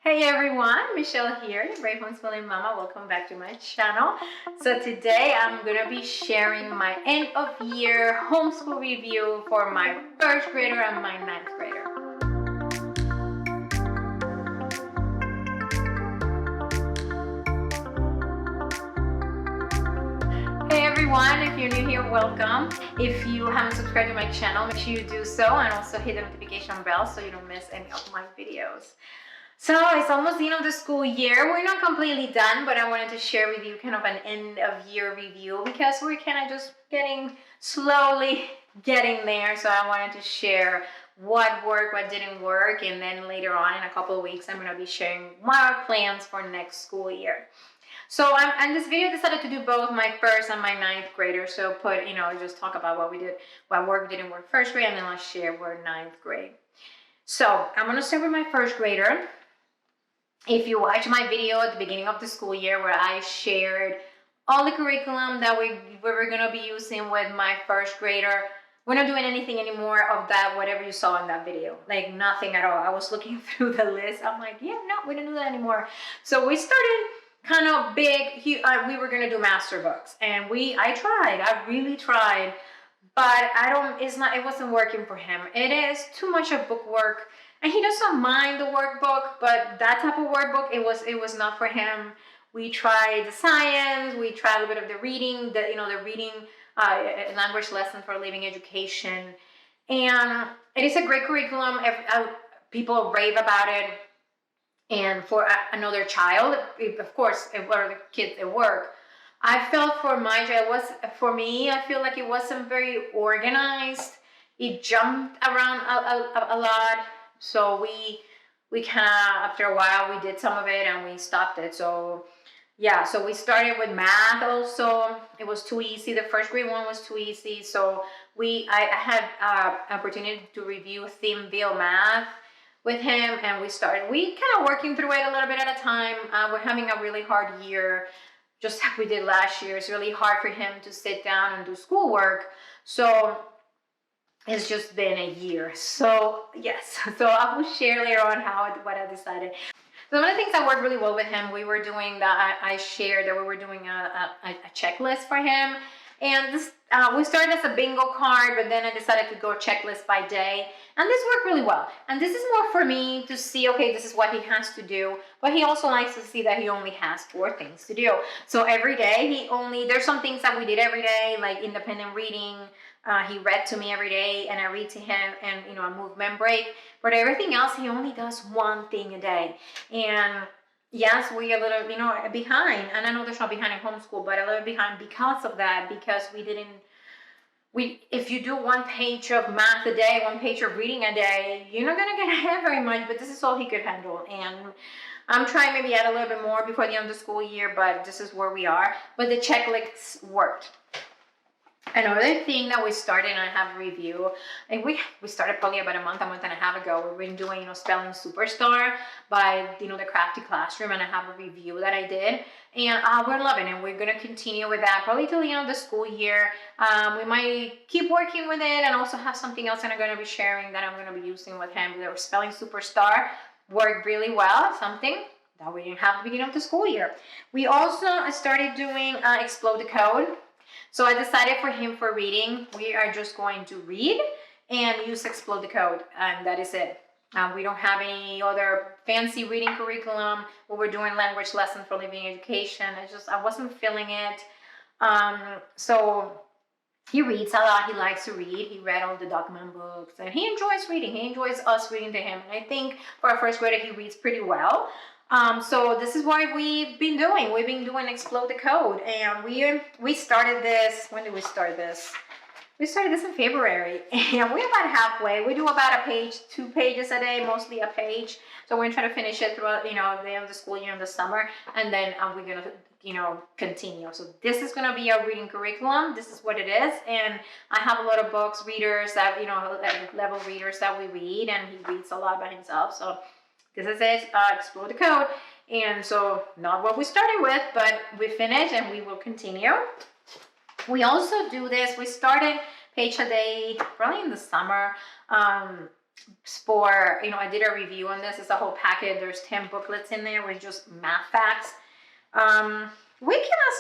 Hey everyone, Michelle here, the Brave Homeschooling Mama. Welcome back to my channel. So today I'm going to be sharing my end of year homeschool review for my first grader and my ninth grader. Hey everyone, if you're new here, welcome. If you haven't subscribed to my channel, make sure you do so and also hit the notification bell so you don't miss any of my videos. So it's almost the end of the school year. We're not completely done, but I wanted to share with you kind of an end of year review because we're kind of just slowly getting there. So I wanted to share what worked, what didn't work, and then later on in a couple of weeks, I'm going to be sharing my plans for next school year. So in this video, I decided to do both my first and my ninth grader. So just talk about what we did, what worked, didn't work first grade, and then I'll share for ninth grade. So I'm going to start with my first grader. If you watch my video at the beginning of the school year where I shared all the curriculum that we were going to be using with my first grader, we're not doing anything anymore of that, whatever you saw in that video. Like nothing at all. I was looking through the list. I'm like, yeah, no, we don't do that anymore. So we started kind of big. We were going to do master books. And I really tried. But it wasn't working for him. It is too much of book work. And he doesn't mind the workbook, but that type of workbook, it was not for him. We tried the science, we tried a little bit of the reading, the reading language lesson for living education. And it is a great curriculum. People rave about it. And for another child, of course, for the kids at work, I felt for my child, I feel like it wasn't very organized. It jumped around a lot. So we kind of, after a while, we did some of it and we stopped it. So yeah, so we started with math also. It was too easy. The first grade one was too easy. So I had opportunity to review Themeville math with him, and we kind of working through it a little bit at a time. We're having a really hard year, just like we did last year. It's really hard for him to sit down and do schoolwork. So it's just been a year. So yes, so I will share later on what I decided. So one of the things that worked really well with him, we were doing that. I shared that we were doing a checklist for him, and this we started as a bingo card, but then I decided to go checklist by day, and this worked really well. And this is more for me to see, okay, this is what he has to do, but he also likes to see that he only has 4 things to do. So every day there's some things that we did every day, like independent reading. He read to me every day, and I read to him, and a movement break. But everything else, he only does 1 thing a day. And yes, we a little, behind. And I know there's not behind in homeschool, but a little behind because of that. Because if you do 1 page of math a day, 1 page of reading a day, you're not gonna get ahead very much. But this is all he could handle, and I'm trying maybe add a little bit more before the end of the school year. But this is where we are. But the checklists worked. Another thing that we started, and I have a review, and we started probably about a month and a half ago. We've been doing, Spelling Superstar by, the Crafty Classroom, and I have a review that I did, and we're loving it. We're going to continue with that probably till the end of the school year. We might keep working with it, and also have something else that I'm going to be sharing that I'm going to be using with him. The Spelling Superstar worked really well, something that we didn't have at the beginning of the school year. We also started doing Explode the Code. So I decided for him, for reading, we are just going to read and use Explode the Code, and that is it. We don't have any other fancy reading curriculum. We're doing language lessons for living education. I wasn't feeling it. So he reads a lot. He likes to read. He read all the document books, and he enjoys reading. He enjoys us reading to him. And I think for a first grader, he reads pretty well. So this is what we've been doing. We've been doing Explode the Code, and we started this. When did we start this? We started this in February, and we're about halfway. We do about a page, 2 pages a day, mostly a page. So we're trying to finish it throughout, the end of the school year in the summer, and then we're gonna, continue. So this is gonna be our reading curriculum. This is what it is, and I have a lot of books, readers that level readers that we read, and he reads a lot by himself. So this is it, Explode the Code. And so not what we started with, but we finished and we will continue. We also do this. We started page a day probably in the summer. for, I did a review on this. It's a whole packet. There's 10 booklets in there with just math facts.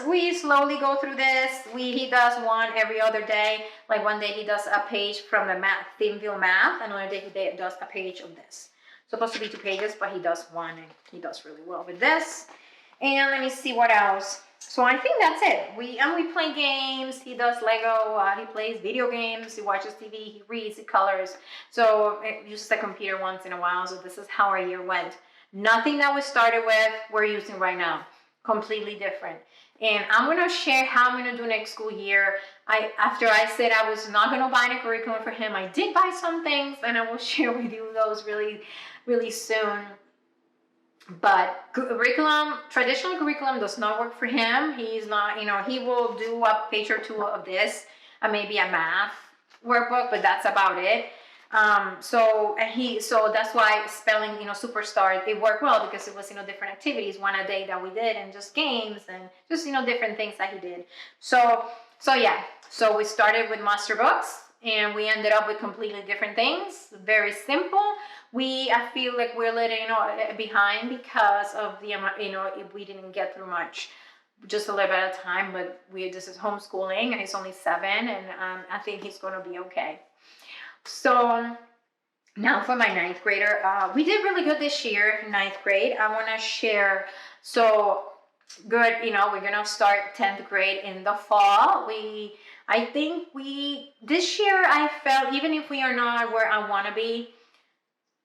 We slowly go through this. He does one every other day. Like one day he does a page from the math, Themeville Math, and another day he does a page of this. Supposed to be 2 pages, but he does one, and he does really well with this. And let me see what else. So I think that's it. We play games. He does Lego. He plays video games. He watches TV. He reads. He colors. So he uses the computer once in a while. So this is how our year went. Nothing that we started with we're using right now. Completely different. And I'm going to share how I'm going to do next school year. After I said I was not going to buy a curriculum for him, I did buy some things, and I will share with you those really, really soon. But traditional curriculum does not work for him. He's not, he will do a page or 2 of this, and maybe a math workbook, but that's about it. So that's why spelling, Superstar, it worked well because it was, different activities, one a day that we did, and just games and just, different things that he did. So yeah, so we started with master books and we ended up with completely different things. Very simple. I feel like we're a little, behind because of the, we didn't get through much, just a little bit at a time, but this is homeschooling and he's only 7, and I think he's going to be okay. So now for my 9th grader, we did really good this year, 9th grade. I want to share, so good, we're going to start 10th grade in the fall. This year I felt, even if we are not where I want to be,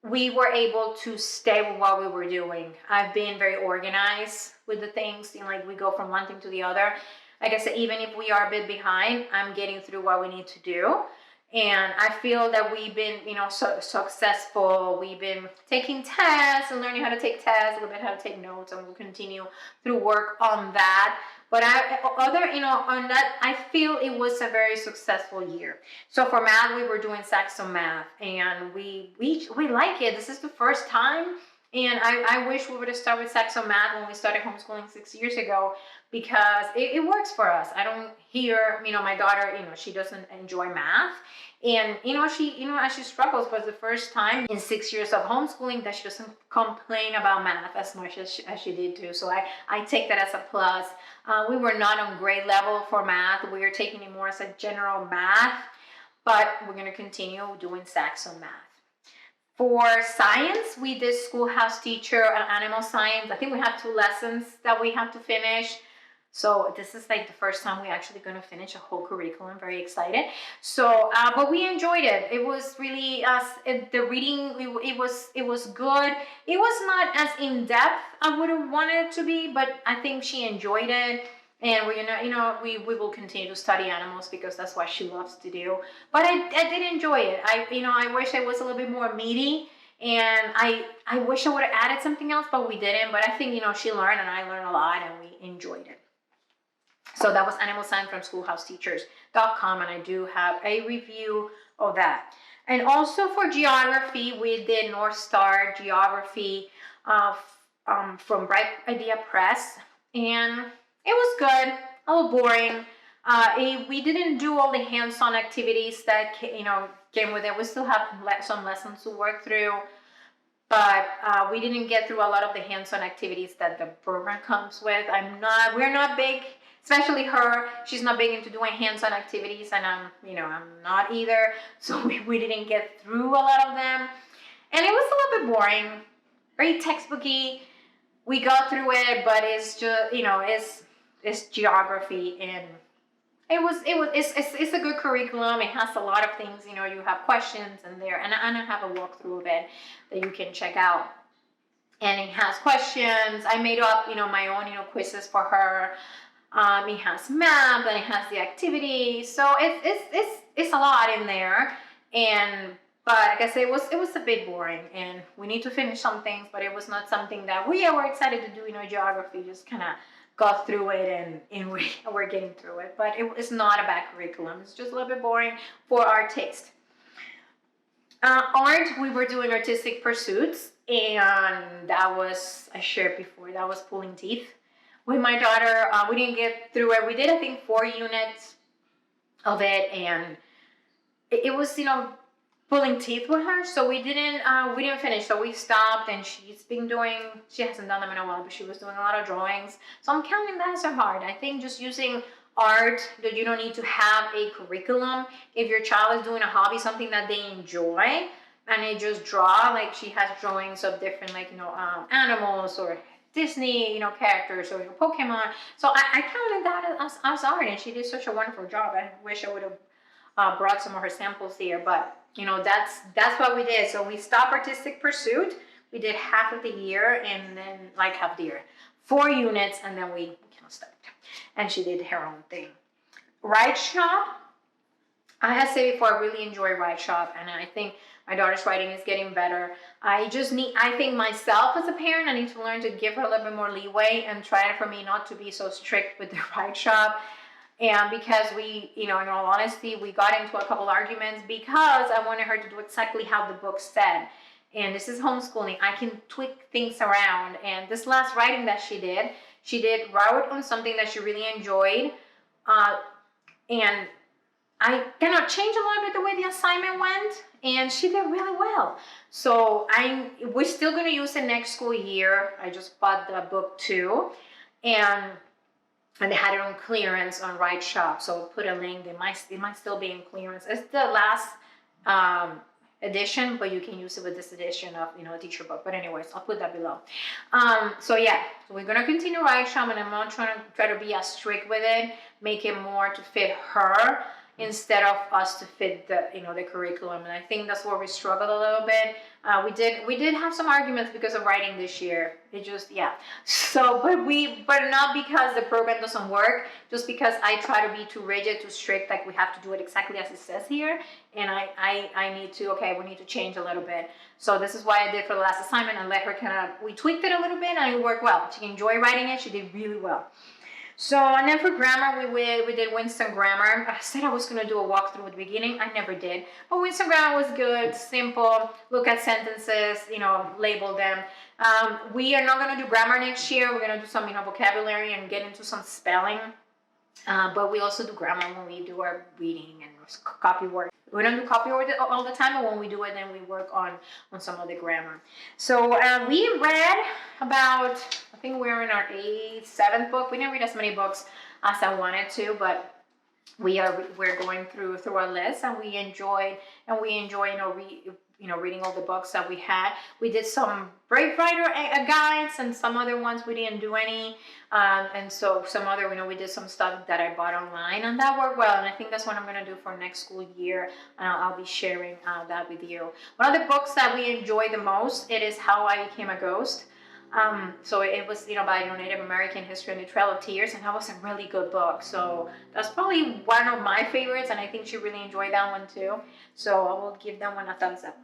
we were able to stay with what we were doing. I've been very organized with the things, like we go from one thing to the other. Like I said, even if we are a bit behind, I'm getting through what we need to do. And I feel that we've been, successful. We've been taking tests and learning how to take tests, a little bit how to take notes, and we'll continue through work on that. But on that, I feel it was a very successful year. So for math, we were doing Saxon Math, and we like it. This is the first time, and I wish we would have started with Saxon Math when we started homeschooling 6 years ago, because it works for us. I don't hear, my daughter, she doesn't enjoy math. And, as she struggles, was the first time in 6 years of homeschooling that she doesn't complain about math as much as she did too. So I take that as a plus. We were not on grade level for math. We are taking it more as a general math, but we're going to continue doing Saxon Math. For science, we did schoolhouse teacher and animal science. I think we have 2 lessons that we have to finish. So this is like the first time we're actually going to finish a whole curriculum. Very excited. So, but we enjoyed it. It was really the reading. It was good. It was not as in depth I would have wanted it to be, but I think she enjoyed it. And we will continue to study animals because that's what she loves to do. But I did enjoy it. I wish it was a little bit more meaty. And I wish I would have added something else, but we didn't. But I think, she learned and I learned a lot, and we enjoyed it. So that was Animal Science from schoolhouseteachers.com, and I do have a review of that. And also for geography, we did North Star Geography from Bright Idea Press, and it was good, a little boring. We didn't do all the hands-on activities that came with it. We still have some lessons to work through, but we didn't get through a lot of the hands-on activities that the program comes with. We're not big. Especially her, she's not big into doing hands-on activities, and I'm not either. So we didn't get through a lot of them, and it was a little bit boring, very textbooky. We got through it, but it's just it's geography, and it's a good curriculum. It has a lot of things. You have questions in there, and I have a walkthrough of it that you can check out. And it has questions. I made up my own quizzes for her. It has math, and it has the activity, so it's a lot in there. But like I said, it was a bit boring, and we need to finish some things, but it was not something that we were excited to do. Geography, just kind of got through it, and we're getting through it. But it's not a bad curriculum. It's just a little bit boring for our taste. Art, we were doing artistic pursuits, and that was, I shared before, that was pulling teeth. With my daughter, we didn't get through it. We did, I think, 4 units of it, and it was, pulling teeth with her, so we didn't finish. So we stopped, and she hasn't done them in a while, but she was doing a lot of drawings. So I'm counting that as a hard. I think just using art, that you don't need to have a curriculum. If your child is doing a hobby, something that they enjoy, and they just draw, like she has drawings of different, like, animals or Disney, characters, or Pokemon. So I counted that as art, and she did such a wonderful job. I wish I would have brought some of her samples here, but that's what we did. So we stopped artistic pursuit. We did half of the year, and then like half the year, 4 units, and then we kind of stopped. And she did her own thing. Write Shop. I had said before, I really enjoy Write Shop, and I think my daughter's writing is getting better. I think myself as a parent, I need to learn to give her a little bit more leeway and try for me not to be so strict with the Write Shop. And because we, in all honesty, we got into a couple arguments because I wanted her to do exactly how the book said. And this is homeschooling. I can tweak things around. And this last writing that she did wrote on something that she really enjoyed. And I kind of changed a little bit the way the assignment went, and she did really well. So we're still going to use it next school year. I just bought the book too. And they had it on clearance on Write Shop. So we'll put a link. It might still be in clearance. It's the last edition, but you can use it with this edition of a teacher book. But anyways, I'll put that below. So we're gonna continue Write Shop, and I'm not try to be as strict with it. Make it more to fit her instead of us to fit the the curriculum. And I think that's where we struggled a little bit. We did have some arguments because of writing this year. It just so but not because the program doesn't work, just because I try to be too rigid, too strict, like we have to do it exactly as it says here, and I need to we need to change a little bit. So this is why I did for the last assignment, and let her we tweaked it a little bit, and it worked well. She enjoyed writing it. She did really well. So, and then for grammar, we did Winston Grammar. I said I was going to do a walkthrough at the beginning. I never did. But Winston Grammar was good, simple. Look at sentences, label them. We are not going to do grammar next year. We're going to do some, vocabulary and get into some spelling. But we also do grammar when we do our reading and copy work. We don't do copy work all the time, but when we do it, then we work on some of the grammar. So we read about, I think we're in our 7th book. We didn't read as many books as I wanted to, but we're going through our list, and we enjoy reading all the books that we had. We did some Brave Writer guides, and some other ones we didn't do any. And so some other, we did some stuff that I bought online, and that worked well. And I think that's what I'm going to do for next school year. I'll be sharing that with you. One of the books that we enjoy the most, it is How I Became a Ghost. So it was, by Native American history and the Trail of Tears, and that was a really good book. So that's probably one of my favorites, and I think she really enjoyed that one too. So I will give that one a thumbs up.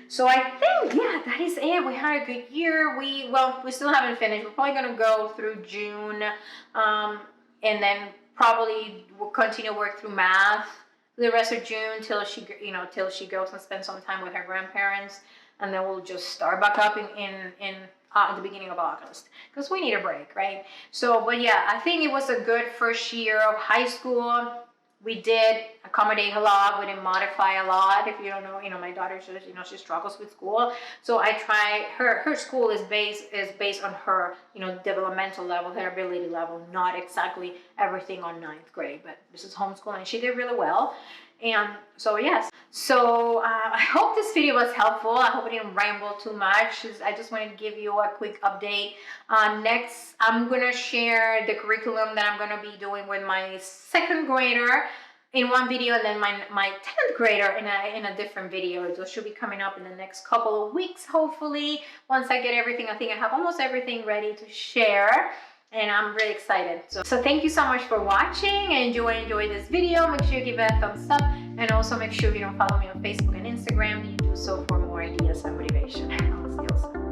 So I think, that is it. We had a good year. We still haven't finished. We're probably going to go through June, and then probably we'll continue work through math the rest of June till she goes and spends some time with her grandparents, and then we'll just start back up in the beginning of August, because we need a break, right? So, but I think it was a good first year of high school. We did accommodate a lot. We didn't modify a lot. If you don't know, my daughter, she struggles with school. So I try, her school is based on her, developmental level, her ability level, not exactly everything on 9th grade, but this is homeschooling, and she did really well. And so, yes. So I hope this video was helpful. I hope I didn't ramble too much. I just wanted to give you a quick update. Next, I'm going to share the curriculum that I'm going to be doing with my 2nd grader in one video, and then my 10th grader in a different video. Those should be coming up in the next couple of weeks, hopefully. Once I get everything, I think I have almost everything ready to share. And I'm really excited. So thank you so much for watching, and enjoy this video. Make sure you give it a thumbs up, and also make sure you follow me on Facebook and Instagram. You do so for more ideas and motivation. I'll see you soon.